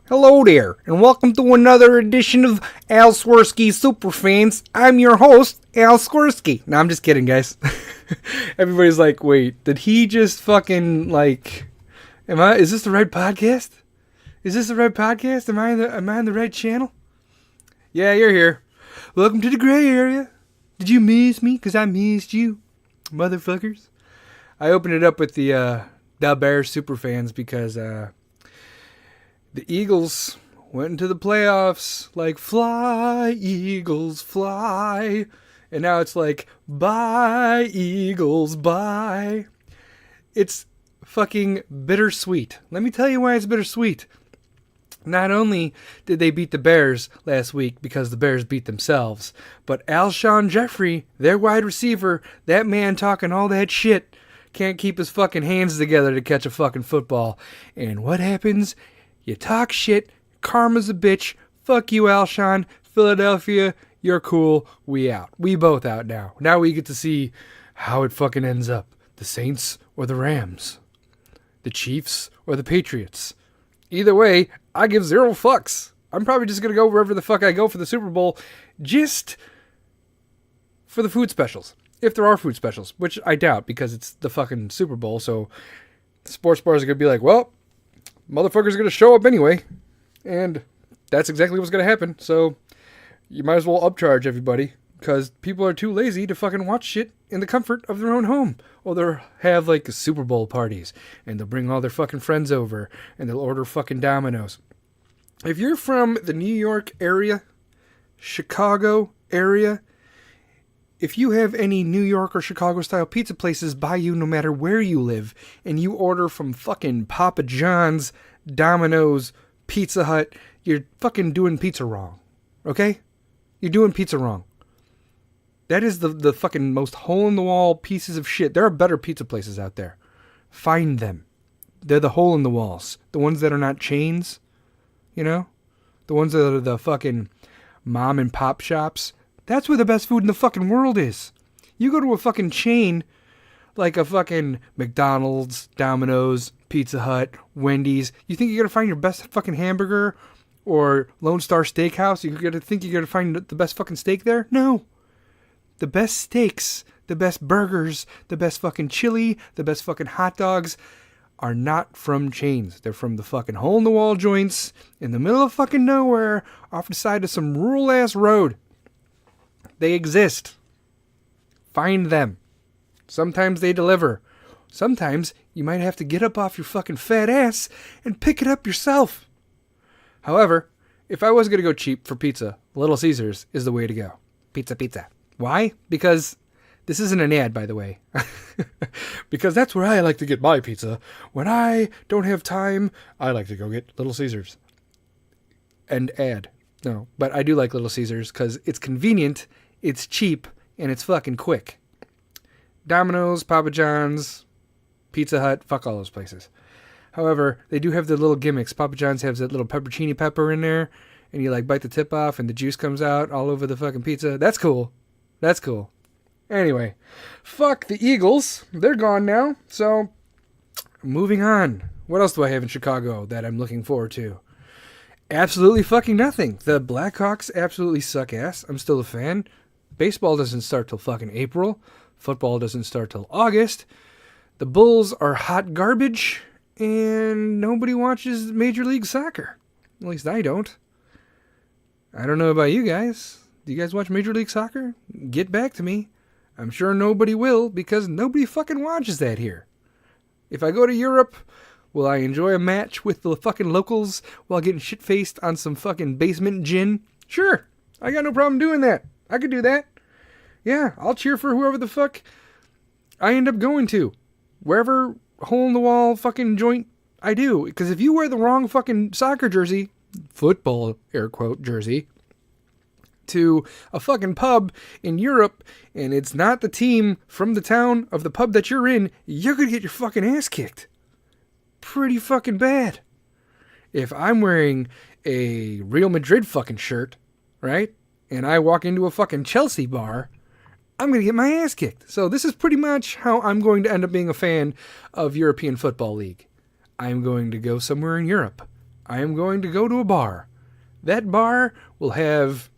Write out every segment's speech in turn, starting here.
Hello there, and welcome to another edition of Al Swirsky Superfans. I'm your host, Al Swirsky. No, I'm just kidding, guys. Everybody's like, wait, did he just fucking, is this the right podcast? Is this the right podcast? Am I on the right channel? Yeah, you're here. Welcome to the gray area. Did you miss me? Because I missed you, motherfuckers. I opened it up with the Bears Superfans because, the Eagles went into the playoffs like, fly, Eagles, fly. And now it's like, bye, Eagles, bye. It's fucking bittersweet. Let me tell you why it's bittersweet. Not only did they beat the Bears last week because the Bears beat themselves, but Alshon Jeffrey, their wide receiver, that man talking all that shit, can't keep his fucking hands together to catch a fucking football. And what happens? You talk shit, karma's a bitch, fuck you Alshon, Philadelphia, you're cool, we out. We both out now. Now we get to see how it fucking ends up. The Saints or the Rams. The Chiefs or the Patriots. Either way, I give zero fucks. I'm probably just going to go wherever the fuck I go for the Super Bowl, just for the food specials. If there are food specials, which I doubt because it's the fucking Super Bowl, so sports bars are going to be like, well, motherfuckers are going to show up anyway. And that's exactly what's going to happen. So you might as well upcharge everybody because people are too lazy to fucking watch shit in the comfort of their own home. Or they'll have like Super Bowl parties and they'll bring all their fucking friends over and they'll order fucking Domino's. If you're from the New York area, Chicago area, if you have any New York or Chicago style pizza places by you no matter where you live, and you order from fucking Papa John's, Domino's, Pizza Hut, you're fucking doing pizza wrong. Okay? You're doing pizza wrong. That is the fucking most hole-in-the-wall pieces of shit. There are better pizza places out there. Find them. They're the hole-in-the-walls. The ones that are not chains. You know? The ones that are the fucking mom and pop shops. That's where the best food in the fucking world is. You go to a fucking chain like a fucking McDonald's, Domino's, Pizza Hut, Wendy's. You think you're going to find your best fucking hamburger or Lone Star Steakhouse? You're going to think you're going to find the best fucking steak there? No. The best steaks, the best burgers, the best fucking chili, the best fucking hot dogs are not from chains. They're from the fucking hole-in-the-wall joints in the middle of fucking nowhere off the side of some rural-ass road. They exist. Find them. Sometimes they deliver. Sometimes you might have to get up off your fucking fat ass and pick it up yourself. However, if I was going to go cheap for pizza, Little Caesars is the way to go. Pizza, pizza. Why? Because this isn't an ad, by the way. Because that's where I like to get my pizza. When I don't have time, I like to go get Little Caesars. And ad. No, but I do like Little Caesars because it's convenient, it's cheap, and it's fucking quick. Domino's, Papa John's, Pizza Hut, fuck all those places. However, they do have their little gimmicks. Papa John's has that little pepperoni pepper in there, and you like bite the tip off, and the juice comes out all over the fucking pizza. That's cool. That's cool. Anyway, fuck the Eagles. They're gone now. So, moving on. What else do I have in Chicago that I'm looking forward to? Absolutely fucking nothing. The Blackhawks absolutely suck ass. I'm still a fan. Baseball doesn't start till fucking April. Football doesn't start till August. The Bulls are hot garbage. And nobody watches Major League Soccer. At least I don't. I don't know about you guys. Do you guys watch Major League Soccer? Get back to me. I'm sure nobody will because nobody fucking watches that here. If I go to Europe, will I enjoy a match with the fucking locals while getting shit-faced on some fucking basement gin? Sure. I got no problem doing that. I could do that. Yeah, I'll cheer for whoever the fuck I end up going to. Wherever hole-in-the-wall fucking joint I do. Because if you wear the wrong fucking soccer jersey, football, air quote, jersey, to a fucking pub in Europe, and it's not the team from the town of the pub that you're in, you're gonna get your fucking ass kicked. Pretty fucking bad. If I'm wearing a Real Madrid fucking shirt, right, and I walk into a fucking Chelsea bar, I'm gonna get my ass kicked. So this is pretty much how I'm going to end up being a fan of European Football League. I'm going to go somewhere in Europe, I am going to go to a bar. That bar will have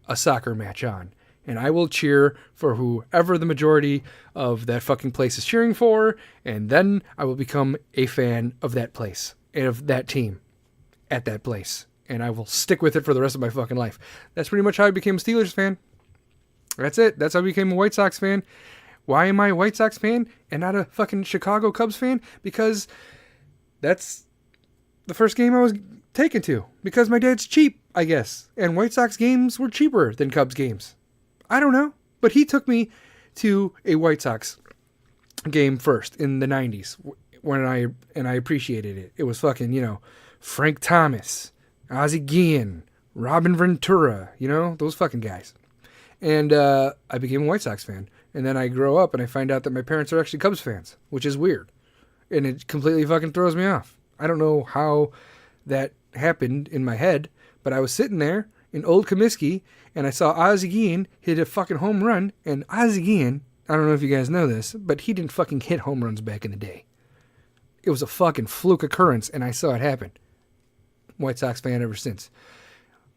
a soccer match on. And I will cheer for whoever the majority of that fucking place is cheering for. And then I will become a fan of that place and of that team at that place. And I will stick with it for the rest of my fucking life. That's pretty much how I became a Steelers fan. That's it. That's how I became a White Sox fan. Why am I a White Sox fan and not a fucking Chicago Cubs fan? Because that's the first game I was taken to. Because my dad's cheap, I guess. And White Sox games were cheaper than Cubs games. I don't know. But he took me to a White Sox game first in the 90s. When I appreciated it. It was fucking, Frank Thomas, Ozzie Guillen, Robin Ventura, those fucking guys. And I became a White Sox fan. And then I grow up and I find out that my parents are actually Cubs fans, which is weird. And it completely fucking throws me off. I don't know how that happened in my head, but I was sitting there in Old Comiskey and I saw Ozzie Guillen hit a fucking home run. And Ozzie Guillen, I don't know if you guys know this, but he didn't fucking hit home runs back in the day. It was a fucking fluke occurrence and I saw it happen. White Sox fan ever since.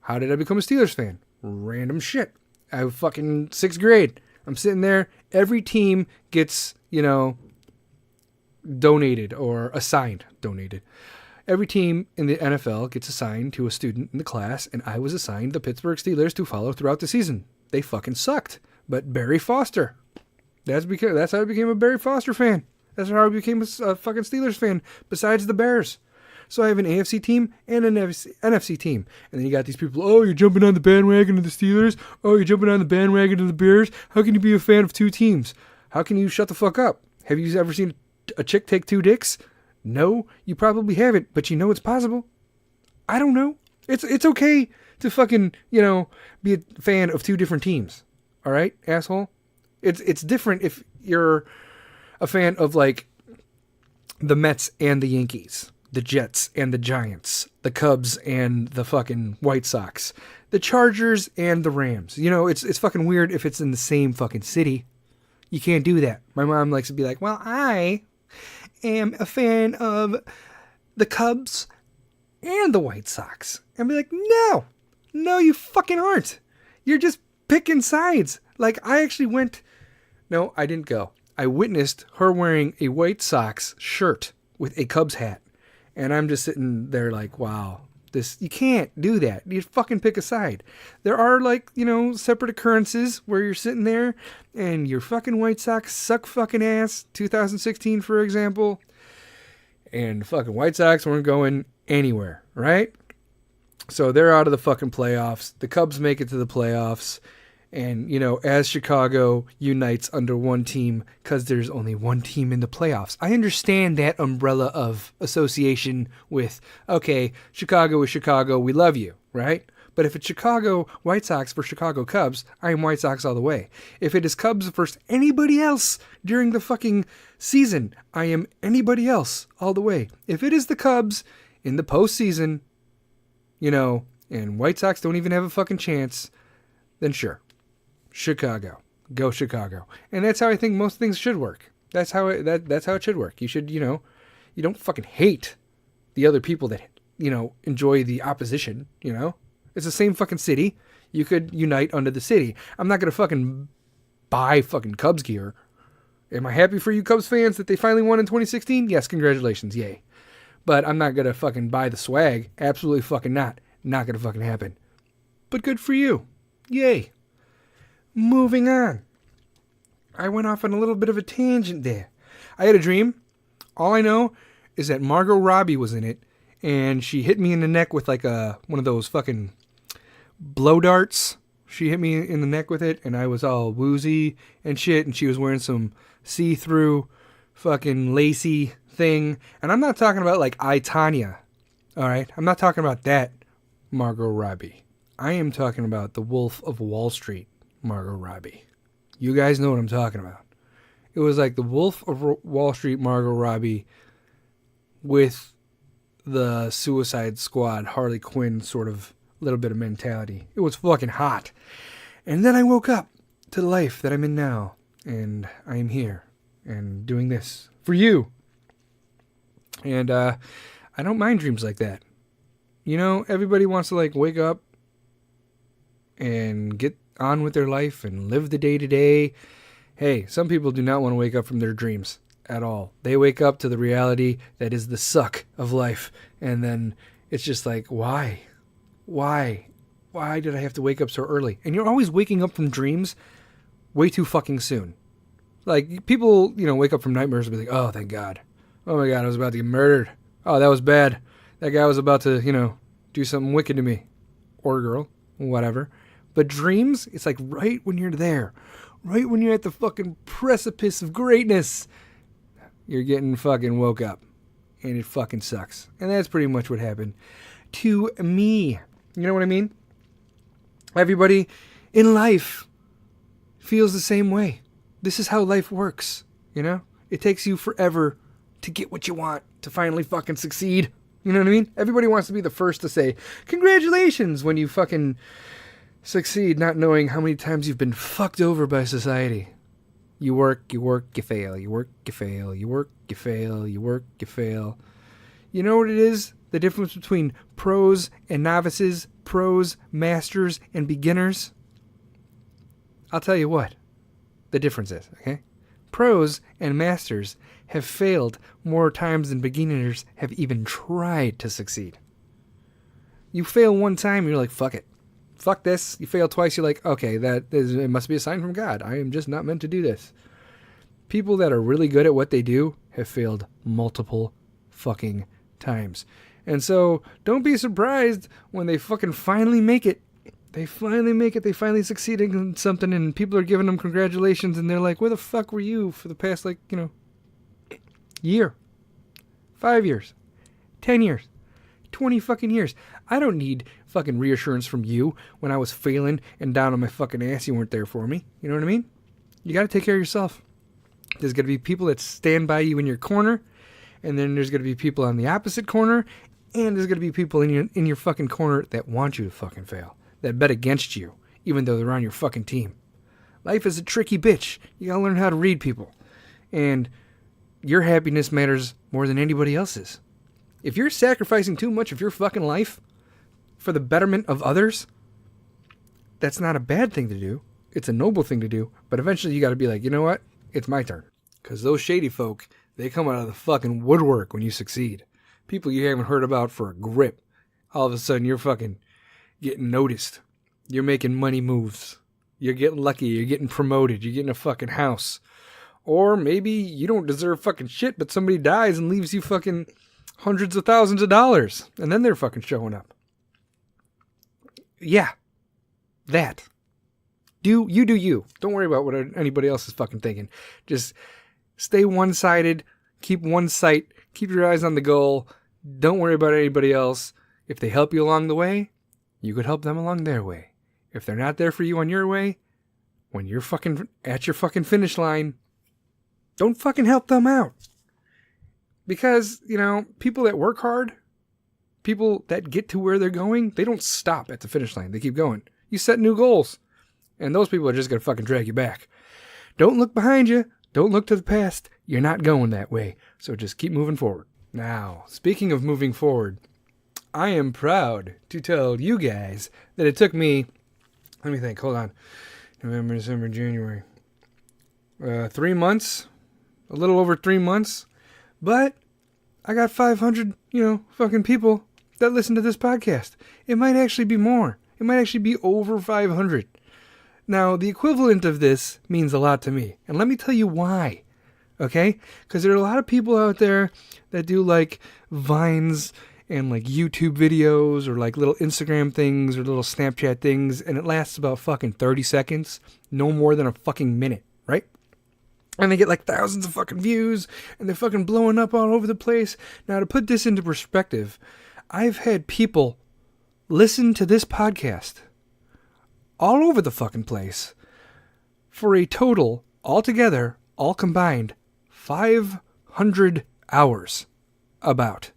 How did I become a Steelers fan? Random shit. I was fucking 6th grade. I'm sitting there. Every team gets, donated or assigned. Donated. Every team in the NFL gets assigned to a student in the class, and I was assigned the Pittsburgh Steelers to follow throughout the season. They fucking sucked. But Barry Foster. That's how I became a Barry Foster fan. That's how I became a fucking Steelers fan, besides the Bears. So I have an AFC team and an NFC team. And then you got these people, oh, you're jumping on the bandwagon of the Steelers? Oh, you're jumping on the bandwagon of the Bears? How can you be a fan of two teams? How can you shut the fuck up? Have you ever seen a chick take two dicks? No, you probably haven't, but you know it's possible. I don't know. It's okay to fucking, be a fan of two different teams. All right, asshole? It's different if you're a fan of, like, the Mets and the Yankees. The Jets and the Giants, the Cubs and the fucking White Sox, the Chargers and the Rams. It's fucking weird if it's in the same fucking city. You can't do that. My mom likes to be like, well, I am a fan of the Cubs and the White Sox. And be like, no, you fucking aren't. You're just picking sides. Like, I didn't go. I witnessed her wearing a White Sox shirt with a Cubs hat. And I'm just sitting there like, wow, you can't do that. You fucking pick a side. There are, like, separate occurrences where you're sitting there and your fucking White Sox suck fucking ass. 2016, for example. And the fucking White Sox weren't going anywhere, right? So they're out of the fucking playoffs. The Cubs make it to the playoffs. And, as Chicago unites under one team, because there's only one team in the playoffs. I understand that umbrella of association with, okay, Chicago is Chicago, we love you, right? But if it's Chicago White Sox for Chicago Cubs, I am White Sox all the way. If it is Cubs versus anybody else during the fucking season, I am anybody else all the way. If it is the Cubs in the postseason, and White Sox don't even have a fucking chance, then sure. Chicago. Go Chicago. And that's how I think most things should work. That's how it should work. You should, you don't fucking hate the other people that, enjoy the opposition, It's the same fucking city. You could unite under the city. I'm not going to fucking buy fucking Cubs gear. Am I happy for you Cubs fans that they finally won in 2016? Yes, congratulations. Yay. But I'm not going to fucking buy the swag. Absolutely fucking not. Not going to fucking happen. But good for you. Yay. Moving on. I went off on a little bit of a tangent there. I had a dream. All I know is that Margo Robbie was in it, and she hit me in the neck with like one of those fucking blow darts. She hit me in the neck with it, and I was all woozy and shit, and she was wearing some see-through fucking lacy thing. And I'm not talking about like I, Tanya. All right? I'm not talking about that Margo Robbie. I am talking about the Wolf of Wall Street Margo Robbie. You guys know what I'm talking about. It was like the Wolf of Wall Street Margo Robbie with the Suicide Squad Harley Quinn sort of little bit of mentality. It was fucking hot. And then I woke up to the life that I'm in now. And I am here and doing this for you. And I don't mind dreams like that. everybody wants to like wake up and get on with their life and live the day to day. Hey, some people do not want to wake up from their dreams at all. They wake up to the reality that is the suck of life. And then it's just like, why? Why did I have to wake up so early? And you're always waking up from dreams way too fucking soon. Like, people, wake up from nightmares and be like, oh, thank God. Oh my God, I was about to get murdered. Oh, that was bad. That guy was about to, do something wicked to me. Or girl, whatever. But dreams, it's like right when you're there. Right when you're at the fucking precipice of greatness. You're getting fucking woke up. And it fucking sucks. And that's pretty much what happened to me. You know what I mean? Everybody in life feels the same way. This is how life works, It takes you forever to get what you want, to finally fucking succeed. You know what I mean? Everybody wants to be the first to say, congratulations, when you fucking succeed, not knowing how many times you've been fucked over by society. You work, you fail. You work, you fail. You work, you fail. You work, you fail. You know what it is? The difference between pros and novices, pros, masters, and beginners? I'll tell you what the difference is, okay? Pros and masters have failed more times than beginners have even tried to succeed. You fail one time, you're like, fuck it. Fuck this. You fail twice, you're like, okay, it must be a sign from God. I am just not meant to do this. People that are really good at what they do have failed multiple fucking times. And so don't be surprised when they fucking finally make it. They finally make it. They finally succeed in something, and people are giving them congratulations, and they're like, where the fuck were you for the past, year? 5 years? 10 years? 20 fucking years? I don't need fucking reassurance from you when I was failing and down on my fucking ass. You weren't there for me. You know what I mean? You got to take care of yourself. There's going to be people that stand by you in your corner, and then there's going to be people on the opposite corner, and there's going to be people in your fucking corner that want you to fucking fail, that bet against you, even though they're on your fucking team. Life is a tricky bitch. You got to learn how to read people. And your happiness matters more than anybody else's. If you're sacrificing too much of your fucking life for the betterment of others, that's not a bad thing to do. It's a noble thing to do. But eventually you got to be like, you know what? It's my turn. Because those shady folk, they come out of the fucking woodwork when you succeed. People you haven't heard about for a grip. All of a sudden you're fucking getting noticed. You're making money moves. You're getting lucky. You're getting promoted. You're getting a fucking house. Or maybe you don't deserve fucking shit, but somebody dies and leaves you fucking hundreds of thousands of dollars. And then they're fucking showing up. Yeah. That. Do you. Don't worry about what anybody else is fucking thinking. Just stay one-sided. Keep one sight. Keep your eyes on the goal. Don't worry about anybody else. If they help you along the way, you could help them along their way. If they're not there for you on your way, when you're fucking at your fucking finish line, don't fucking help them out. Because, people that work hard, people that get to where they're going, they don't stop at the finish line. They keep going. You set new goals. And those people are just going to fucking drag you back. Don't look behind you. Don't look to the past. You're not going that way. So just keep moving forward. Now, speaking of moving forward, I am proud to tell you guys that it took me, let me think, hold on. November, December, January. 3 months. A little over 3 months. But I got 500, fucking people that listen to this podcast. It might actually be more. It might actually be over 500. Now, the equivalent of this means a lot to me. And let me tell you why. Okay? Because there are a lot of people out there that do like Vines and like YouTube videos or like little Instagram things or little Snapchat things. And it lasts about fucking 30 seconds. No more than a fucking minute. Right? And they get like thousands of fucking views. And they're fucking blowing up all over the place. Now, to put this into perspective, I've had people listen to this podcast all over the fucking place for a total, altogether, all combined, 500 hours. About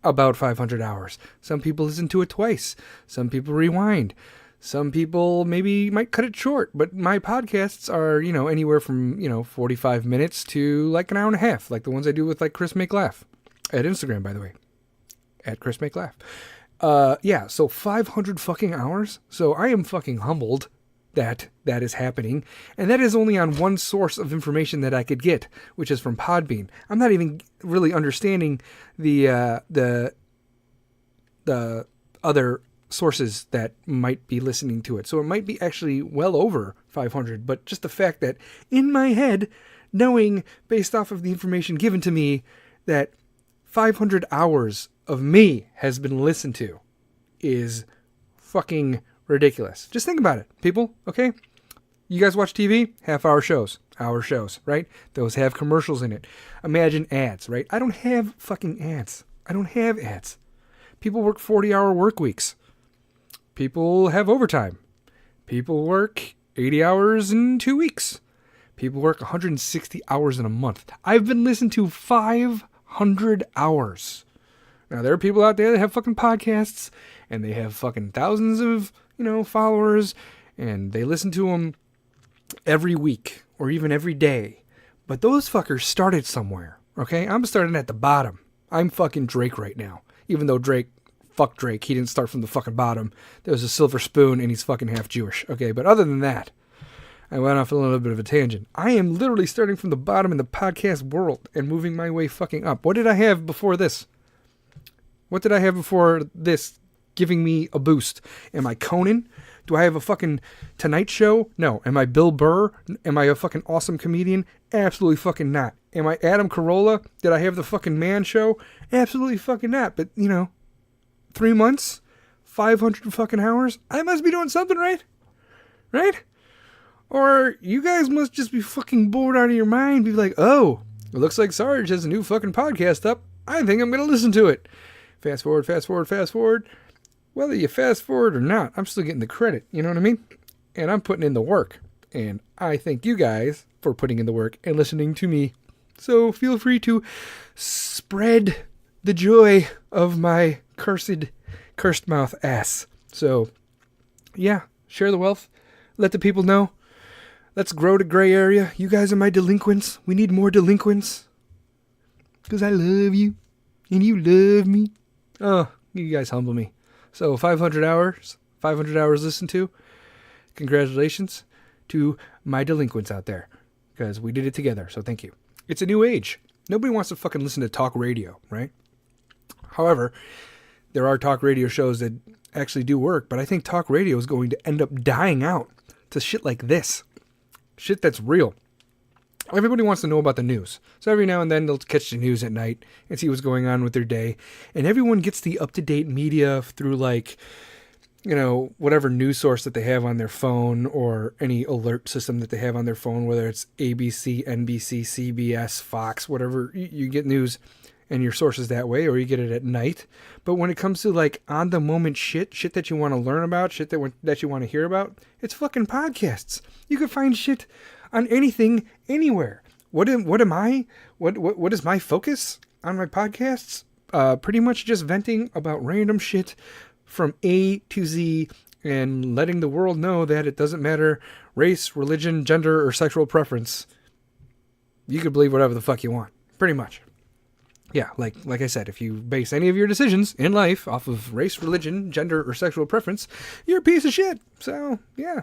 500 hours. Some people listen to it twice. Some people rewind. Some people maybe might cut it short. But my podcasts are, anywhere from, 45 minutes to like an hour and a half. Like the ones I do with like Chris Make Laugh. At Instagram, by the way. At Chris Make Laugh. Yeah, so 500 fucking hours. So I am fucking humbled that that is happening. And that is only on one source of information that I could get, which is from Podbean. I'm not even really understanding the other sources that might be listening to it. So it might be actually well over 500, but just the fact that in my head, knowing based off of the information given to me that 500 hours of me has been listened to is fucking ridiculous. Just think about it, people, okay? You guys watch TV? Half-hour shows, hour shows, right? Those have commercials in it. Imagine ads, right? I don't have fucking ads. I don't have ads. People work 40-hour work weeks. People have overtime. People work 80 hours in 2 weeks. People work 160 hours in a month. I've been listened to 500 hours. Now, there are people out there that have fucking podcasts, and they have fucking thousands of, followers, and they listen to them every week, or even every day. But those fuckers started somewhere, okay? I'm starting at the bottom. I'm fucking Drake right now. Even though fuck Drake, he didn't start from the fucking bottom. There was a silver spoon, and he's fucking half Jewish, okay? But other than that, I went off a little bit of a tangent. I am literally starting from the bottom in the podcast world and moving my way fucking up. What did I have before this? What did I have before this giving me a boost? Am I Conan? Do I have a fucking Tonight Show? No. Am I Bill Burr? Am I a fucking awesome comedian? Absolutely fucking not. Am I Adam Carolla? Did I have the fucking Man Show? Absolutely fucking not. But, 3 months? 500 fucking hours? I must be doing something right. Right? Or you guys must just be fucking bored out of your mind. Be like, oh, it looks like Sarge has a new fucking podcast up. I think I'm going to listen to it. Fast forward, fast forward, fast forward. Whether you fast forward or not, I'm still getting the credit. You know what I mean? And I'm putting in the work. And I thank you guys for putting in the work and listening to me. So feel free to spread the joy of my cursed mouth ass. So, yeah, share the wealth. Let the people know. Let's grow the gray area. You guys are my delinquents. We need more delinquents. Because I love you. And you love me. Oh, you guys humble me. So 500 hours listened to. Congratulations to my delinquents out there. Because we did it together. So thank you. It's a new age. Nobody wants to fucking listen to talk radio, right? However, there are talk radio shows that actually do work. But I think talk radio is going to end up dying out to shit like this. Shit that's real. Everybody wants to know about the news. So every now and then they'll catch the news at night and see what's going on with their day. And everyone gets the up-to-date media through whatever news source that they have on their phone or any alert system that they have on their phone, whether it's ABC, NBC, CBS, Fox, whatever. You get news and your sources that way, or you get it at night. But when it comes to on-the-moment shit that you want to learn about, shit that you want to hear about, it's fucking podcasts. You can find shit on anything, anywhere. What am I? What is my focus on my podcasts? Pretty much just venting about random shit from A to Z and letting the world know that it doesn't matter race, religion, gender, or sexual preference. You can believe whatever the fuck you want. Pretty much. Yeah, like I said, if you base any of your decisions in life off of race, religion, gender, or sexual preference, you're a piece of shit. So, yeah.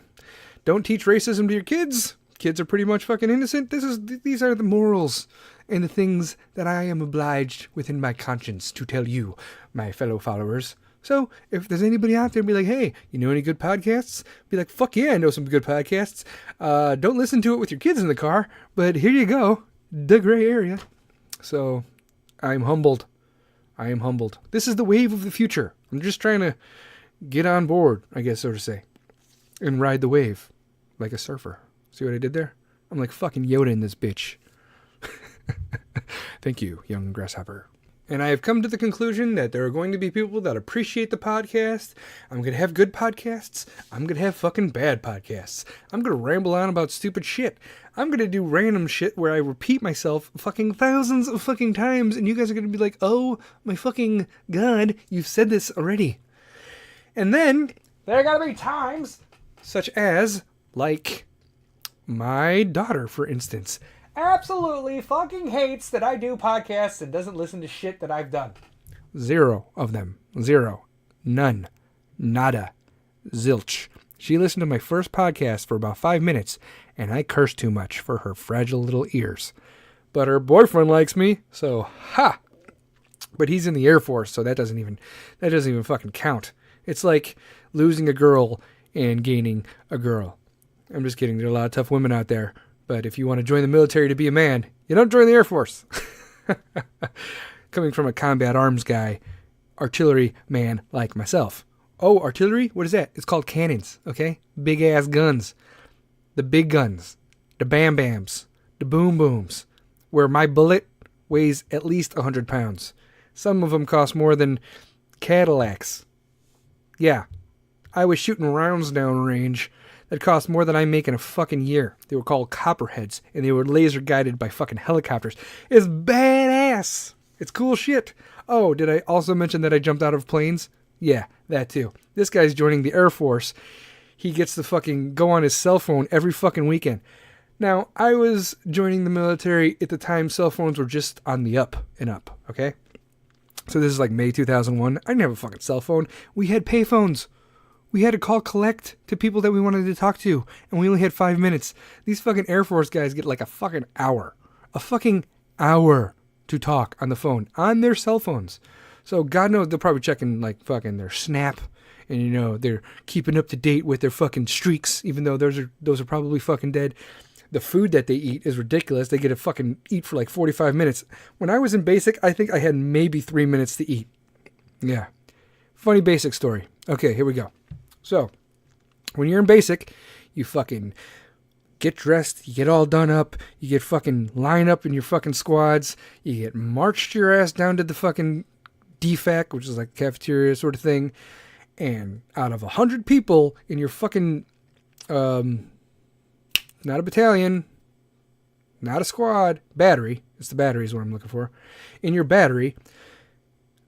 Don't teach racism to your kids. Kids are pretty much fucking innocent. These are the morals and the things that I am obliged within my conscience to tell you, my fellow followers. So, if there's anybody out there be like, hey, you know any good podcasts? Be like, fuck yeah, I know some good podcasts. Don't listen to it with your kids in the car, but here you go. The gray area. So, I'm humbled. I am humbled. This is the wave of the future. I'm just trying to get on board, I guess so to say, and ride the wave like a surfer. See what I did there? I'm like fucking Yoda in this bitch. Thank you, young grasshopper. And I have come to the conclusion that there are going to be people that appreciate the podcast. I'm going to have good podcasts. I'm going to have fucking bad podcasts. I'm going to ramble on about stupid shit. I'm going to do random shit where I repeat myself fucking thousands of fucking times. And you guys are going to be like, oh my fucking God, you've said this already. And then there are going to be times such as my daughter, for instance, absolutely fucking hates that I do podcasts and doesn't listen to shit that I've done. 0 of them. 0. None. Nada. Zilch. She listened to my first podcast for about 5 minutes, and I cursed too much for her fragile little ears. But her boyfriend likes me, so ha! But he's in the Air Force, so that doesn't even fucking count. It's like losing a girl and gaining a girl. I'm just kidding. There are a lot of tough women out there. But if you want to join the military to be a man, you don't join the Air Force. Coming from a combat arms guy, artillery man like myself. Oh, artillery? What is that? It's called cannons, okay? Big ass guns. The big guns. The bam bams. The boom booms. Where my bullet weighs at least 100 pounds. Some of them cost more than Cadillacs. Yeah. I was shooting rounds downrange that cost more than I make in a fucking year. They were called copperheads, and they were laser guided by fucking helicopters. It's badass. It's cool shit. Oh, did I also mention that I jumped out of planes? Yeah, that too. This guy's joining the Air Force. He gets to fucking go on his cell phone every fucking weekend. Now, I was joining the military at the time cell phones were just on the up and up, okay? So this is like May 2001. I didn't have a fucking cell phone. We had payphones. We had to call collect to people that we wanted to talk to, and we only had 5 minutes. These fucking Air Force guys get like a fucking hour. A fucking hour to talk on the phone, on their cell phones. So God knows they're probably checking like fucking their Snap, and you know, they're keeping up to date with their fucking streaks, even though those are probably fucking dead. The food that they eat is ridiculous. They get to fucking eat for like 45 minutes. When I was in basic, I think I had maybe 3 minutes to eat. Yeah. Funny basic story. Okay, here we go. So, when you're in basic, you fucking get dressed, you get all done up, you get fucking line up in your fucking squads, you get marched your ass down to the fucking DFAC, which is like cafeteria sort of thing, and out of 100 people in your fucking, not a battalion, not a squad, battery, it's the battery is what I'm looking for, in your battery,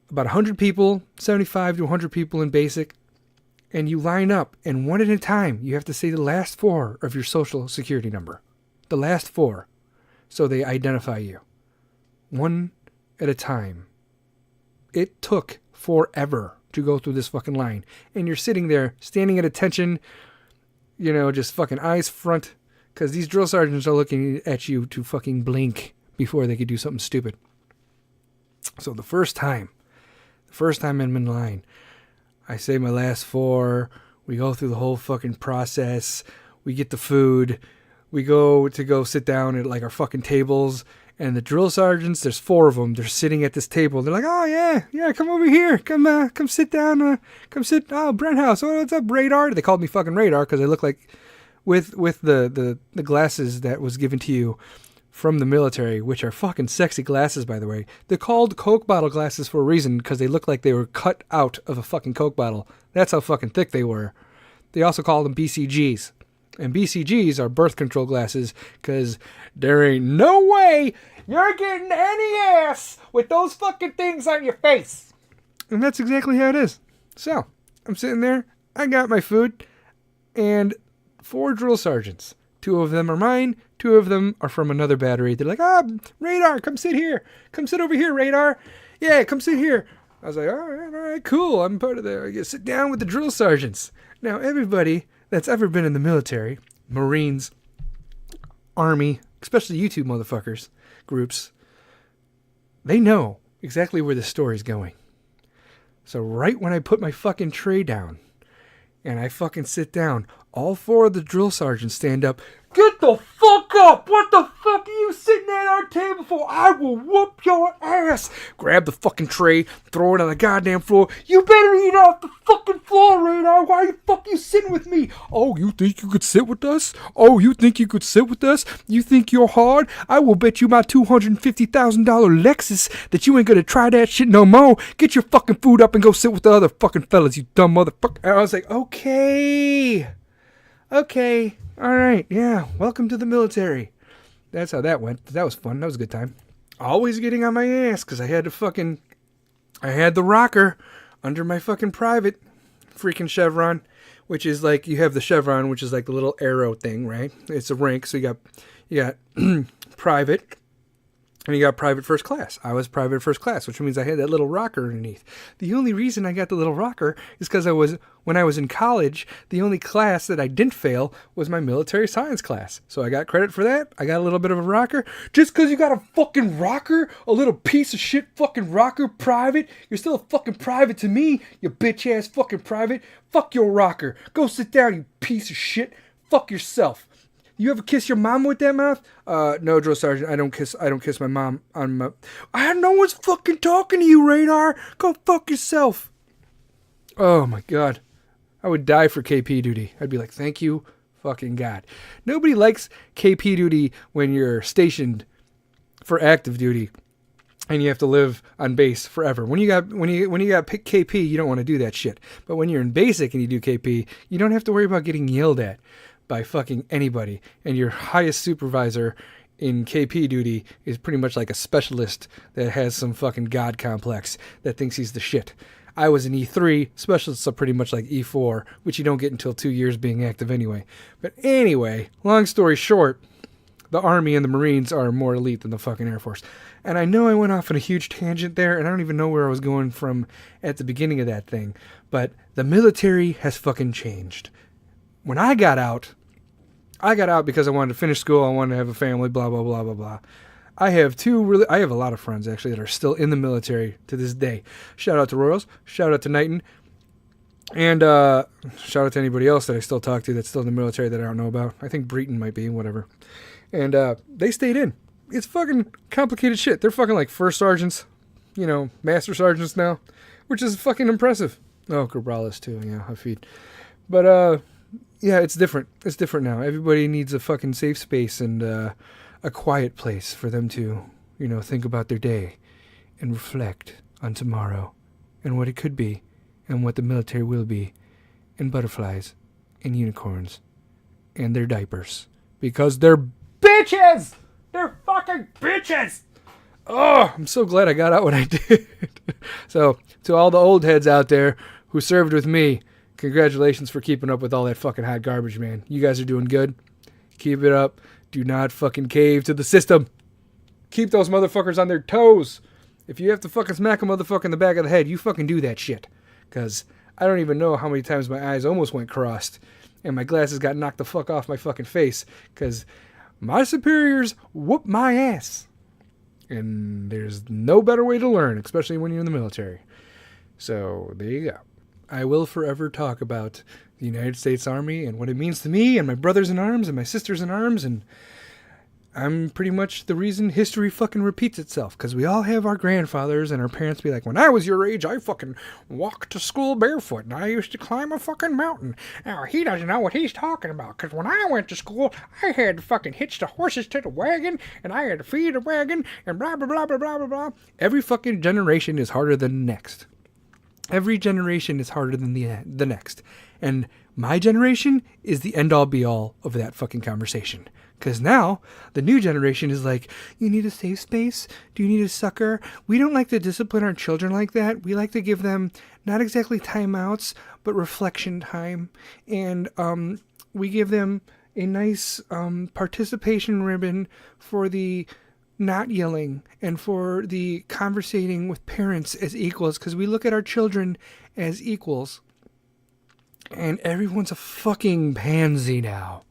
about 100 people, 75 to 100 people in basic, and you line up, and one at a time, you have to say the last 4 of your social security number. The last 4. So they identify you. One at a time. It took forever to go through this fucking line. And you're sitting there, standing at attention, you know, just fucking eyes front, because these drill sergeants are looking at you to fucking blink before they could do something stupid. So the first time I'm in line, I say my last 4. We go through the whole fucking process. We get the food. We go sit down at like our fucking tables. And the drill sergeants, there's 4 of them. They're sitting at this table. They're like, oh yeah, come over here. Come sit down. Come sit. Oh, Brent House. Oh, what's up, Radar? They called me fucking Radar because I look like with the glasses that was given to you from the military, which are fucking sexy glasses, by the way. They're called Coke bottle glasses for a reason, because they look like they were cut out of a fucking Coke bottle. That's how fucking thick they were. They also call them BCGs. And BCGs are birth control glasses, because there ain't no way you're getting any ass with those fucking things on your face. And that's exactly how it is. So, I'm sitting there, I got my food, and 4 drill sergeants. 2 of them are mine. 2 of them are from another battery. They're like, Radar, come sit here. Come sit over here, Radar. Yeah, come sit here. I was like, all right, cool. I'm part of the, I get sit down with the drill sergeants. Now, everybody that's ever been in the military, Marines, Army, especially you 2 motherfuckers, groups, they know exactly where this story's going. So right when I put my fucking tray down and I fucking sit down, all 4 of the drill sergeants stand up. Get the fuck up! What the fuck are you sitting at our table for? I will whoop your ass! Grab the fucking tray, throw it on the goddamn floor. You better eat off the fucking floor, Radar! Why the fuck you sitting with me? Oh, you think you could sit with us? Oh, you think you could sit with us? You think you're hard? I will bet you my $250,000 Lexus that you ain't gonna try that shit no more. Get your fucking food up and go sit with the other fucking fellas, you dumb motherfucker. And I was like, okay, alright, yeah, welcome to the military. That's how that went. That was fun. That was a good time. Always getting on my ass, because I had the rocker under my fucking private freaking chevron, which is like, you have the chevron, which is like the little arrow thing, right? It's a rank, so you got private, And you got private first class. I was private first class, which means I had that little rocker underneath. The only reason I got the little rocker is because when I was in college, the only class that I didn't fail was my military science class. So I got credit for that. I got a little bit of a rocker. Just because you got a fucking rocker, a little piece of shit fucking rocker private, you're still a fucking private to me, you bitch ass fucking private. Fuck your rocker. Go sit down, you piece of shit. Fuck yourself. You ever kiss your mom with that mouth? No, Drill Sergeant. I don't kiss my mom on my... No one's fucking talking to you, Radar. Go fuck yourself. Oh my God. I would die for KP duty. I'd be like, thank you, fucking God. Nobody likes KP duty when you're stationed for active duty and you have to live on base forever. When you got KP, you don't want to do that shit. But when you're in basic and you do KP, you don't have to worry about getting yelled at by fucking anybody, and your highest supervisor in KP duty is pretty much like a specialist that has some fucking god complex that thinks he's the shit. I was an E3, specialists are pretty much like E4, which you don't get until 2 years being active anyway. But anyway, long story short, the Army and the Marines are more elite than the fucking Air Force. And I know I went off on a huge tangent there, and I don't even know where I was going from at the beginning of that thing, but the military has fucking changed. When I got out because I wanted to finish school, I wanted to have a family, blah, blah, blah, blah, blah. I have a lot of friends, actually, that are still in the military to this day. Shout out to Royals, shout out to Knighton, and shout out to anybody else that I still talk to that's still in the military that I don't know about. I think Breton might be, whatever. And they stayed in. It's fucking complicated shit. They're fucking like first sergeants, master sergeants now, which is fucking impressive. Oh, Cabrales too, yeah, Hafid. But, yeah, it's different. It's different now. Everybody needs a fucking safe space and a quiet place for them to, think about their day and reflect on tomorrow and what it could be and what the military will be and butterflies and unicorns and their diapers because they're bitches! They're fucking bitches! Oh, I'm so glad I got out when I did. So, to all the old heads out there who served with me, congratulations for keeping up with all that fucking hot garbage, man. You guys are doing good. Keep it up. Do not fucking cave to the system. Keep those motherfuckers on their toes. If you have to fucking smack a motherfucker in the back of the head, you fucking do that shit. Because I don't even know how many times my eyes almost went crossed and my glasses got knocked the fuck off my fucking face because my superiors whoop my ass. And there's no better way to learn, especially when you're in the military. So, there you go. I will forever talk about the United States Army and what it means to me and my brothers in arms and my sisters in arms, and I'm pretty much the reason history fucking repeats itself, because we all have our grandfathers and our parents be like, when I was your age, I fucking walked to school barefoot and I used to climb a fucking mountain. Now, he doesn't know what he's talking about, because when I went to school, I had to fucking hitch the horses to the wagon and I had to feed the wagon and blah, blah, blah, blah, blah, blah, blah. Every fucking generation is harder than the next. Every generation is harder than the next. And my generation is the end-all be-all of that fucking conversation. Because now, the new generation is like, you need a safe space? Do you need a sucker? We don't like to discipline our children like that. We like to give them not exactly timeouts, but reflection time. And we give them a nice participation ribbon for the not yelling and for the conversating with parents as equals, because we look at our children as equals. And everyone's a fucking pansy now.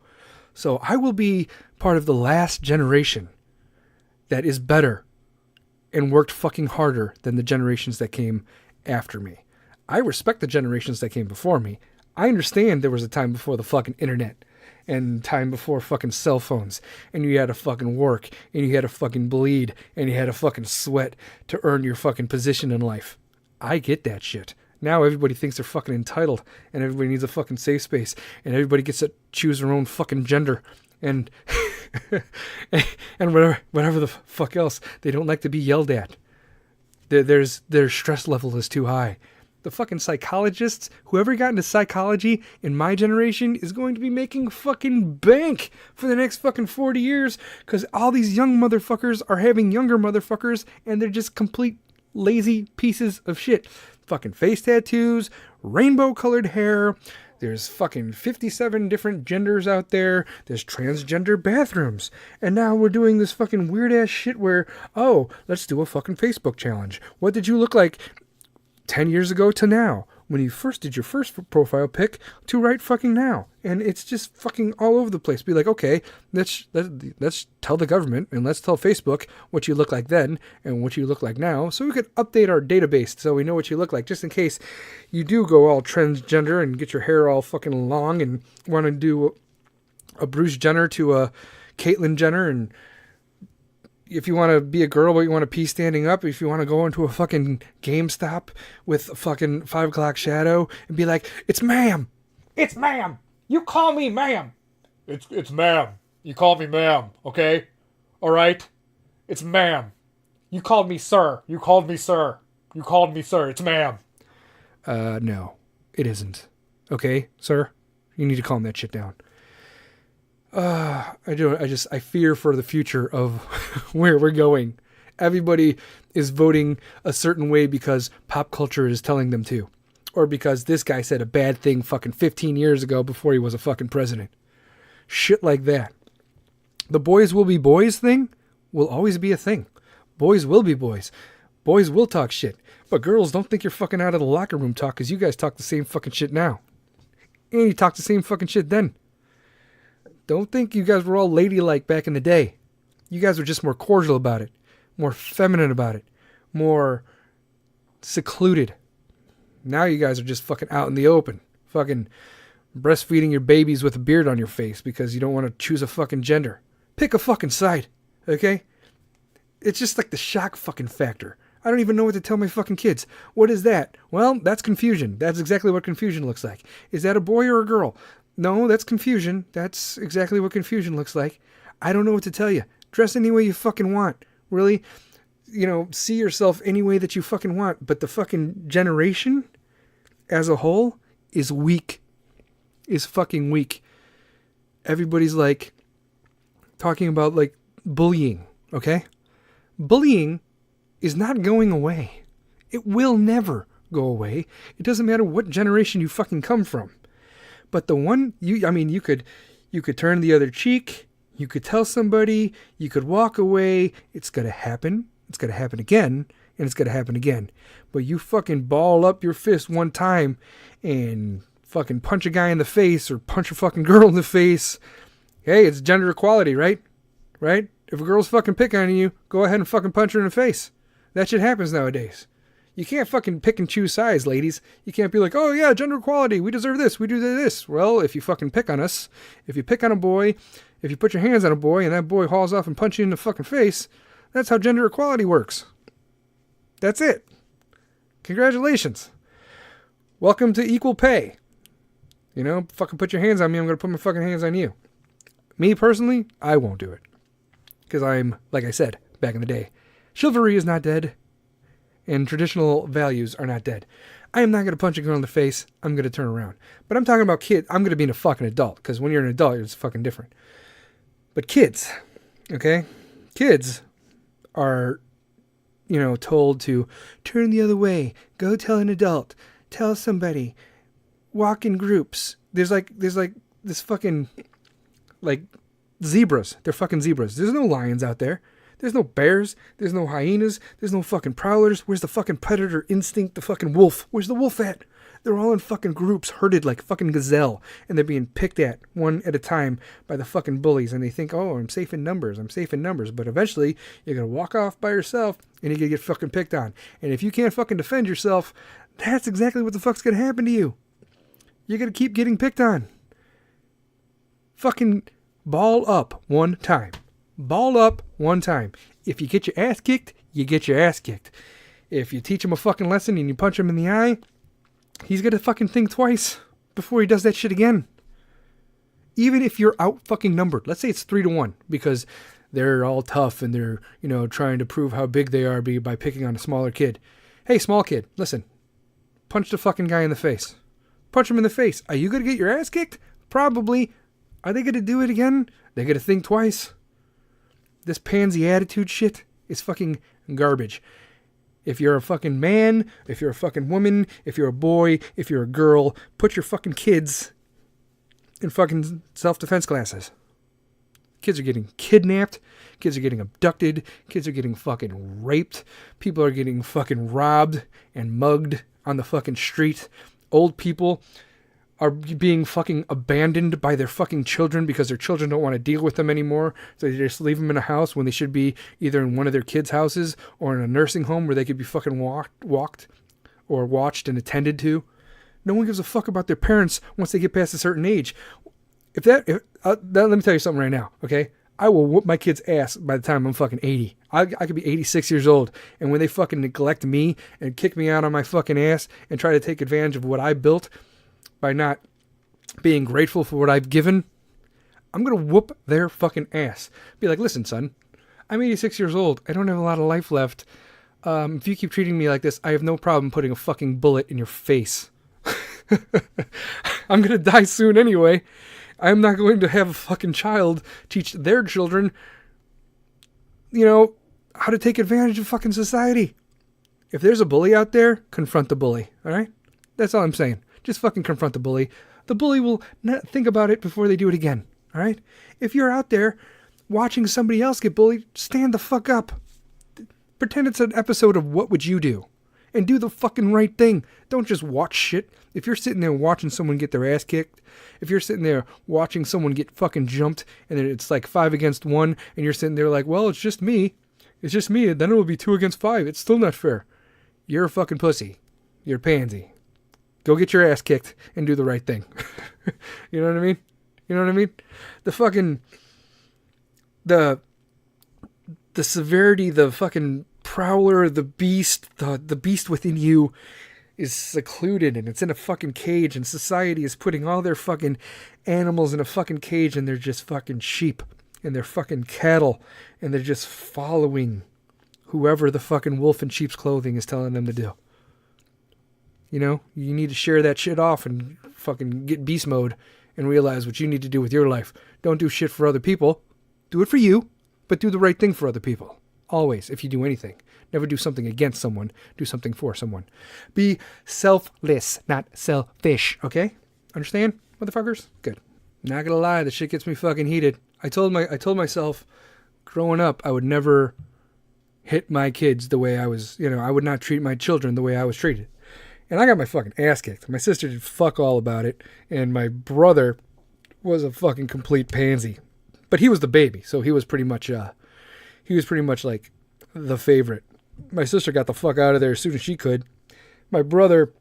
So I will be part of the last generation that is better and worked fucking harder than the generations that came after me. I respect the generations that came before me. I understand there was a time before the fucking internet and time before fucking cell phones, and you had to fucking work, and you had to fucking bleed, and you had to fucking sweat to earn your fucking position in life. I get that shit. Now everybody thinks they're fucking entitled, and everybody needs a fucking safe space, and everybody gets to choose their own fucking gender, and and whatever the fuck else. They don't like to be yelled at. Their stress level is too high. The fucking psychologists, whoever got into psychology in my generation is going to be making fucking bank for the next fucking 40 years, because all these young motherfuckers are having younger motherfuckers, and they're just complete lazy pieces of shit. Fucking face tattoos, rainbow colored hair, There's fucking 57 different genders out there. There's transgender bathrooms. And now we're doing this fucking weird ass shit where, oh, let's do a fucking Facebook challenge. What did you look like 10 years ago to now? When you first did your first profile pic to right fucking now. And it's just fucking all over the place. Be like, okay, let's tell the government and let's tell Facebook what you look like then and what you look like now, so we could update our database so we know what you look like, just in case you do go all transgender and get your hair all fucking long and want to do a Bruce Jenner to a Caitlyn Jenner, and if you want to be a girl but you want to pee standing up, if you want to go into a fucking GameStop with a fucking 5 o'clock shadow and be like, it's ma'am. It's ma'am. You call me ma'am. It's ma'am. You call me ma'am, okay? All right? It's ma'am. You called me sir. You called me sir. You called me sir. It's ma'am. No, it isn't. Okay, sir? You need to calm that shit down. I fear for the future of where we're going. Everybody is voting a certain way because pop culture is telling them to. Or because this guy said a bad thing fucking 15 years ago before he was a fucking president. Shit like that. The boys will be boys thing will always be a thing. Boys will be boys. Boys will talk shit. But girls, don't think you're fucking out of the locker room talk, because you guys talk the same fucking shit now. And you talk the same fucking shit then. Don't think you guys were all ladylike back in the day. You guys were just more cordial about it. More feminine about it. More secluded. Now you guys are just fucking out in the open. Fucking breastfeeding your babies with a beard on your face because you don't want to choose a fucking gender. Pick a fucking side. Okay? It's just like the shock fucking factor. I don't even know what to tell my fucking kids. What is that? Well, that's confusion. That's exactly what confusion looks like. Is that a boy or a girl? No, that's confusion. That's exactly what confusion looks like. I don't know what to tell you. Dress any way you fucking want. Really, see yourself any way that you fucking want. But the fucking generation as a whole is weak. Is fucking weak. Everybody's like talking about like bullying, okay? Bullying is not going away. It will never go away. It doesn't matter what generation you fucking come from. But the one, you could turn the other cheek, you could tell somebody, you could walk away, it's going to happen again, and it's going to happen again. But you fucking ball up your fist one time and fucking punch a guy in the face or punch a fucking girl in the face. Hey, it's gender equality, right? Right? If a girl's fucking picking on you, go ahead and fucking punch her in the face. That shit happens nowadays. You can't fucking pick and choose sides, ladies. You can't be like, oh yeah, gender equality, we deserve this, we do this. Well, if you fucking pick on us, if you pick on a boy, if you put your hands on a boy and that boy hauls off and punches you in the fucking face, that's how gender equality works. That's it. Congratulations. Welcome to equal pay. Fucking put your hands on me, I'm going to put my fucking hands on you. Me personally, I won't do it. Because I'm, like I said, back in the day, chivalry is not dead. And traditional values are not dead. I am not going to punch a girl in the face. I'm going to turn around. But I'm talking about kids. I'm going to be a fucking adult. Because when you're an adult, it's fucking different. But kids, okay? Kids are, told to turn the other way. Go tell an adult. Tell somebody. Walk in groups. There's this fucking, zebras. They're fucking zebras. There's no lions out there. There's no bears. There's no hyenas. There's no fucking prowlers. Where's the fucking predator instinct? The fucking wolf. Where's the wolf at? They're all in fucking groups, herded like fucking gazelle. And they're being picked at one at a time by the fucking bullies. And they think, oh, I'm safe in numbers. But eventually, you're going to walk off by yourself and you're going to get fucking picked on. And if you can't fucking defend yourself, that's exactly what the fuck's going to happen to you. You're going to keep getting picked on. Fucking ball up one time. Ball up one time. If you get your ass kicked, you get your ass kicked. If you teach him a fucking lesson and you punch him in the eye, he's gonna fucking think twice before he does that shit again. Even if you're out fucking numbered. Let's say it's 3-1 because they're all tough and they're, trying to prove how big they are by picking on a smaller kid. Hey, small kid, listen. Punch the fucking guy in the face. Punch him in the face. Are you gonna get your ass kicked? Probably. Are they gonna do it again? They're gonna think twice. This pansy attitude shit is fucking garbage. If you're a fucking man, if you're a fucking woman, if you're a boy, if you're a girl, put your fucking kids in fucking self-defense classes. Kids are getting kidnapped. Kids are getting abducted. Kids are getting fucking raped. People are getting fucking robbed and mugged on the fucking street. Old people are being fucking abandoned by their fucking children because their children don't want to deal with them anymore. So they just leave them in a house when they should be either in one of their kids' houses or in a nursing home where they could be fucking walked or watched and attended to. No one gives a fuck about their parents once they get past a certain age. Let me tell you something right now, okay? I will whoop my kid's ass by the time I'm fucking 80. I could be 86 years old, and when they fucking neglect me and kick me out on my fucking ass and try to take advantage of what I built by not being grateful for what I've given, I'm going to whoop their fucking ass. Be like, listen, son, I'm 86 years old. I don't have a lot of life left. If you keep treating me like this, I have no problem putting a fucking bullet in your face. I'm going to die soon anyway. I'm not going to have a fucking child teach their children, how to take advantage of fucking society. If there's a bully out there, confront the bully, all right? That's all I'm saying. Just fucking confront the bully. The bully will not think about it before they do it again, all right? If you're out there watching somebody else get bullied, stand the fuck up. Pretend it's an episode of What Would You Do? And do the fucking right thing. Don't just watch shit. If you're sitting there watching someone get their ass kicked, if you're sitting there watching someone get fucking jumped, and then it's like 5 against 1, and you're sitting there like, well, it's just me, and then it will be 2 against 5. It's still not fair. You're a fucking pussy. You're a pansy. Go get your ass kicked and do the right thing. You know what I mean? The fucking, the severity, the fucking prowler, the beast within you is secluded and it's in a fucking cage, and society is putting all their fucking animals in a fucking cage, and they're just fucking sheep and they're fucking cattle, and they're just following whoever the fucking wolf in sheep's clothing is telling them to do. You need to share that shit off and fucking get beast mode and realize what you need to do with your life. Don't do shit for other people. Do it for you, but do the right thing for other people. Always, if you do anything. Never do something against someone. Do something for someone. Be selfless, not selfish, okay? Understand, motherfuckers? Good. Not gonna lie, the shit gets me fucking heated. I told myself growing up I would never hit my kids the way I was, I would not treat my children the way I was treated. And I got my fucking ass kicked. My sister did fuck all about it, and my brother was a fucking complete pansy. But he was the baby, so he was pretty much like the favorite. My sister got the fuck out of there as soon as she could. My brother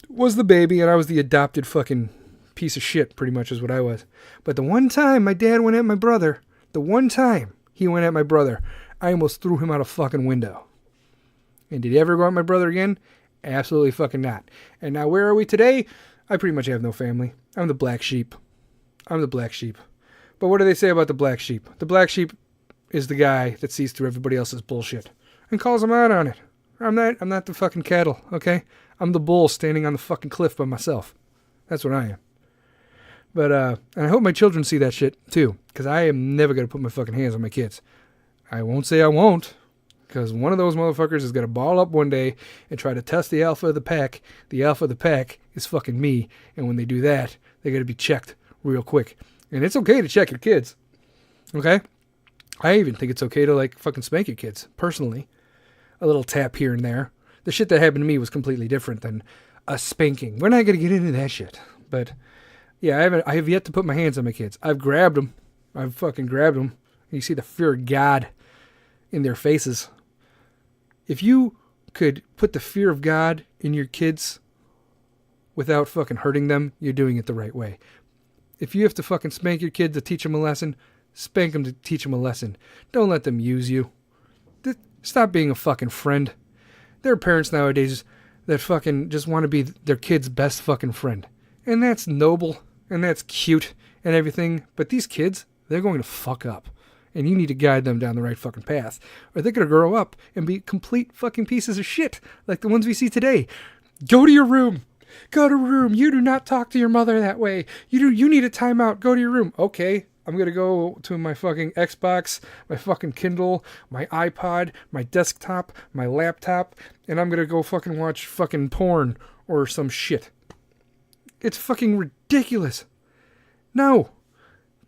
was the baby, and I was the adopted fucking piece of shit, pretty much is what I was. But the one time my dad went at my brother, I almost threw him out a fucking window. And did he ever go at my brother again? Absolutely fucking not. And now where are we today? I pretty much have no family. I'm the black sheep. But what do they say about the black sheep? The black sheep is the guy that sees through everybody else's bullshit and calls them out on it. I'm not the fucking cattle, okay? I'm the bull standing on the fucking cliff by myself. That's what I am. But, and I hope my children see that shit too, because I am never going to put my fucking hands on my kids. I won't say I won't, because one of those motherfuckers is going to ball up one day and try to test the alpha of the pack. The alpha of the pack is fucking me, and when they do that, they're going to be checked real quick. And it's okay to check your kids, okay? I even think it's okay to, fucking spank your kids, personally. A little tap here and there. The shit that happened to me was completely different than a spanking. We're not going to get into that shit. But, yeah, I have yet to put my hands on my kids. I've grabbed them. I've fucking grabbed them. You see the fear of God in their faces. If you could put the fear of God in your kids without fucking hurting them, you're doing it the right way. If you have to fucking spank your kid to teach them a lesson, spank them to teach them a lesson. Don't let them use you. Stop being a fucking friend. There are parents nowadays that fucking just want to be their kid's best fucking friend. And that's noble, and that's cute, and everything. But these kids, they're going to fuck up. And you need to guide them down the right fucking path. Or they're going to grow up and be complete fucking pieces of shit, like the ones we see today. Go to your room. Go to your room. You do not talk to your mother that way. You need a timeout. Go to your room. Okay, I'm going to go to my fucking Xbox, my fucking Kindle, my iPod, my desktop, my laptop, and I'm going to go fucking watch fucking porn or some shit. It's fucking ridiculous. No.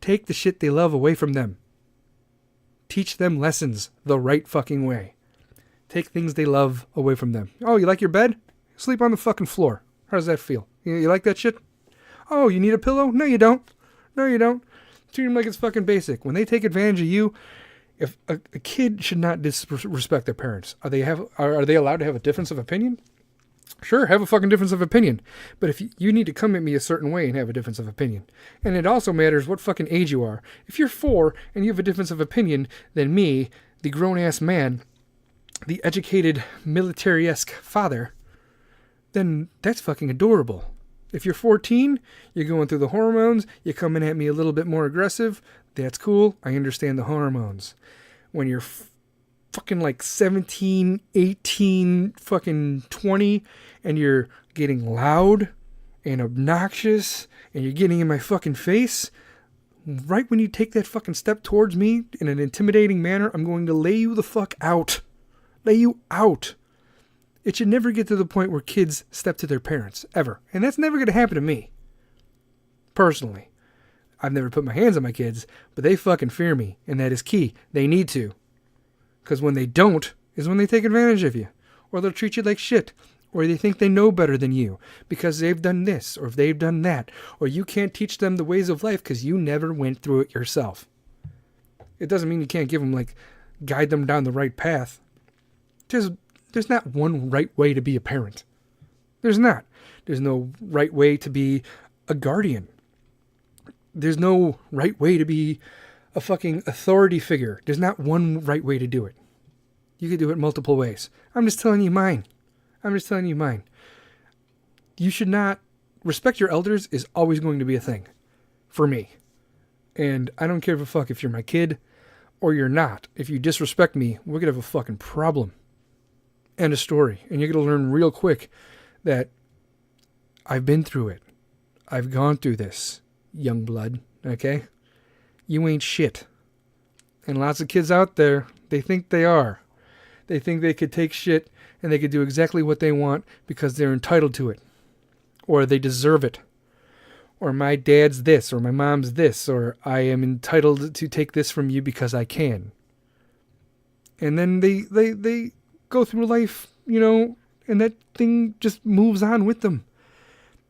Take the shit they love away from them. Teach them lessons the right fucking way. Take things they love away from them. Oh, you like your bed? Sleep on the fucking floor. How does that feel? You like that shit? Oh, you need a pillow? No, you don't. No, you don't. Treat them like it's fucking basic. When they take advantage of you, if a kid should not disrespect their parents. Are they allowed to have a difference of opinion? Sure, have a fucking difference of opinion. But if you need to come at me a certain way and have a difference of opinion. And it also matters what fucking age you are. If you're 4 and you have a difference of opinion than me, the grown-ass man, the educated military-esque father, then that's fucking adorable. If you're 14, you're going through the hormones, you're coming at me a little bit more aggressive, that's cool, I understand the hormones. When you're fucking like 17, 18, fucking 20, and you're getting loud and obnoxious, and you're getting in my fucking face, right when you take that fucking step towards me in an intimidating manner, I'm going to lay you the fuck out. Lay you out. It should never get to the point where kids step to their parents, ever. And that's never going to happen to me. Personally. I've never put my hands on my kids, but they fucking fear me, and that is key. They need to. Because when they don't, is when they take advantage of you. Or they'll treat you like shit. Or they think they know better than you, because they've done this, or they've done that. Or you can't teach them the ways of life, because you never went through it yourself. It doesn't mean you can't give them, guide them down the right path. There's not one right way to be a parent. There's not. There's no right way to be a guardian. There's no right way to be a fucking authority figure. There's not one right way to do it. You could do it multiple ways. I'm just telling you mine. You should not... Respect your elders is always going to be a thing. For me. And I don't give a fuck if you're my kid or you're not. If you disrespect me, we're going to have a fucking problem. End of story. And you're going to learn real quick that I've been through it. I've gone through this, young blood, okay? You ain't shit. And lots of kids out there, they think they are. They think they could take shit and they could do exactly what they want because they're entitled to it. Or they deserve it. Or my dad's this, or my mom's this, or I am entitled to take this from you because I can. And then they go through life, and that thing just moves on with them.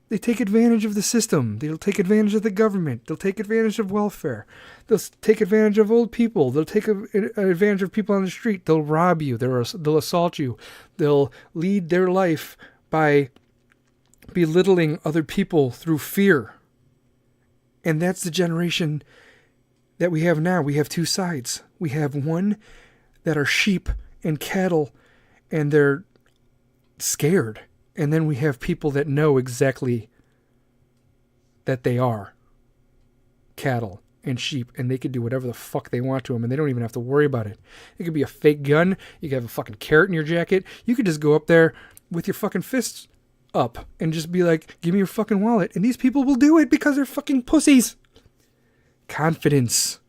They take advantage of the system. They'll take advantage of the government. They'll take advantage of welfare. They'll take advantage of old people. They'll take advantage of people on the street. They'll rob you. They'll assault you. They'll lead their life by belittling other people through fear. And that's the generation that we have now. We have two sides. We have one that are sheep and cattle, and they're scared. And then we have people that know exactly that they are cattle and sheep, and they can do whatever the fuck they want to them, and they don't even have to worry about it. It could be a fake gun. You could have a fucking carrot in your jacket. You could just go up there with your fucking fists up and just be like, give me your fucking wallet. And these people will do it because they're fucking pussies. Confidence.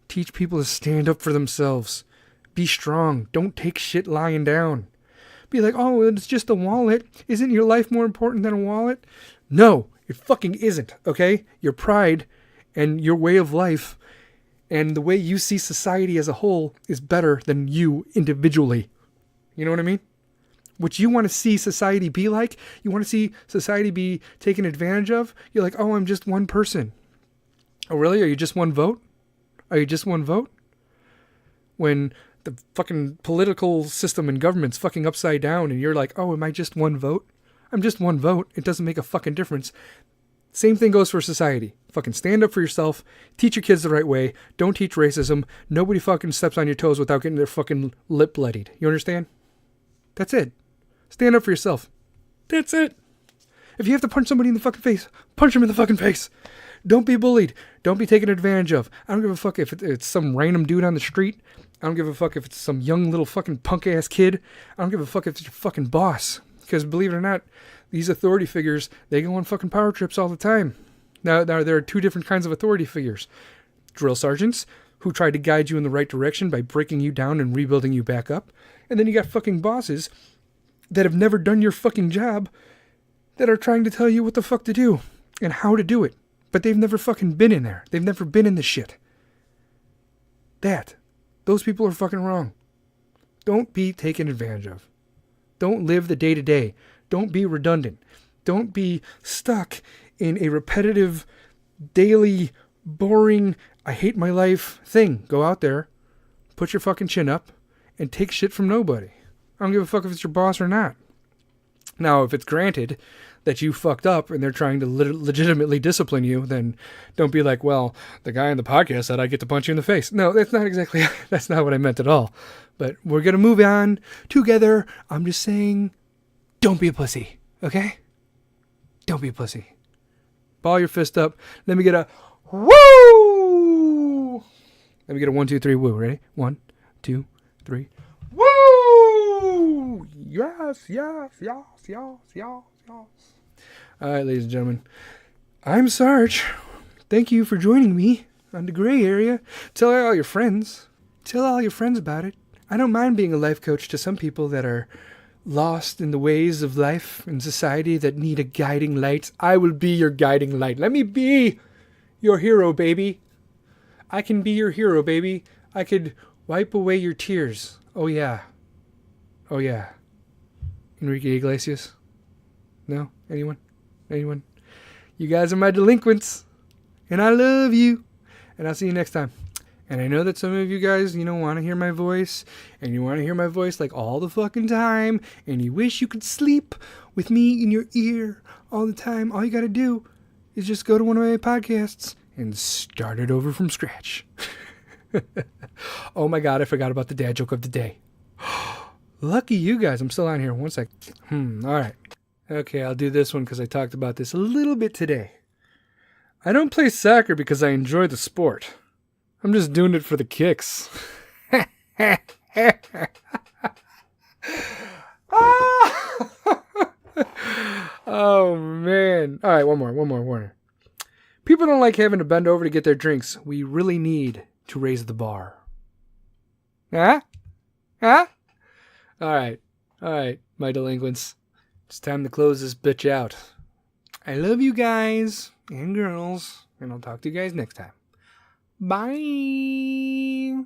Teach people to stand up for themselves. Be strong. Don't take shit lying down. Be like, oh, it's just a wallet. Isn't your life more important than a wallet? No, it fucking isn't, okay? Your pride and your way of life and the way you see society as a whole is better than you individually. You know what I mean? What you want to see society be like, you want to see society be taken advantage of, you're like, oh, I'm just one person. Oh, really? Are you just one vote? Are you just one vote? When the fucking political system and government's fucking upside down and you're like, oh, am I just one vote? I'm just one vote. It doesn't make a fucking difference. Same thing goes for society. Fucking stand up for yourself. Teach your kids the right way. Don't teach racism. Nobody fucking steps on your toes without getting their fucking lip bloodied. You understand? That's it. Stand up for yourself. That's it. If you have to punch somebody in the fucking face, punch them in the fucking face. Don't be bullied. Don't be taken advantage of. I don't give a fuck if it's some random dude on the street. I don't give a fuck if it's some young little fucking punk-ass kid. I don't give a fuck if it's your fucking boss. Because believe it or not, these authority figures, they go on fucking power trips all the time. Now, there are two different kinds of authority figures. Drill sergeants, who try to guide you in the right direction by breaking you down and rebuilding you back up. And then you got fucking bosses that have never done your fucking job that are trying to tell you what the fuck to do and how to do it. But they've never fucking been in there. They've never been in the shit. Those people are fucking wrong. Don't be taken advantage of. Don't live the day-to-day. Don't be redundant. Don't be stuck in a repetitive, daily, boring, I hate my life thing. Go out there, put your fucking chin up, and take shit from nobody. I don't give a fuck if it's your boss or not. Now, if it's granted that you fucked up and they're trying to legitimately discipline you, then don't be like, well, the guy on the podcast said I get to punch you in the face. No, that's not what I meant at all. But we're going to move on together. I'm just saying, don't be a pussy, okay? Don't be a pussy. Ball your fist up. Let me get a woo! Let me get a 1, 2, 3 woo. Ready? 1, 2, 3. Woo! Yes. All right, ladies and gentlemen. I'm Sarge. Thank you for joining me on the gray area. Tell all your friends. Tell all your friends about it. I don't mind being a life coach to some people that are lost in the ways of life and society that need a guiding light. I will be your guiding light. Let me be your hero, baby. I can be your hero, baby. I could wipe away your tears. Oh, yeah. Enrique Iglesias? No? Anyone? You guys are my delinquents. And I love you. And I'll see you next time. And I know that some of you guys, want to hear my voice. And you want to hear my voice like all the fucking time. And you wish you could sleep with me in your ear all the time. All you got to do is just go to one of my podcasts and start it over from scratch. Oh my God, I forgot about the dad joke of the day. Lucky you guys. I'm still on here. One sec. All right. Okay, I'll do this one because I talked about this a little bit today. I don't play soccer because I enjoy the sport. I'm just doing it for the kicks. Oh, man. All right, one more. People don't like having to bend over to get their drinks. We really need to raise the bar. Huh? All right, my delinquents. It's time to close this bitch out. I love you guys and girls, and I'll talk to you guys next time. Bye.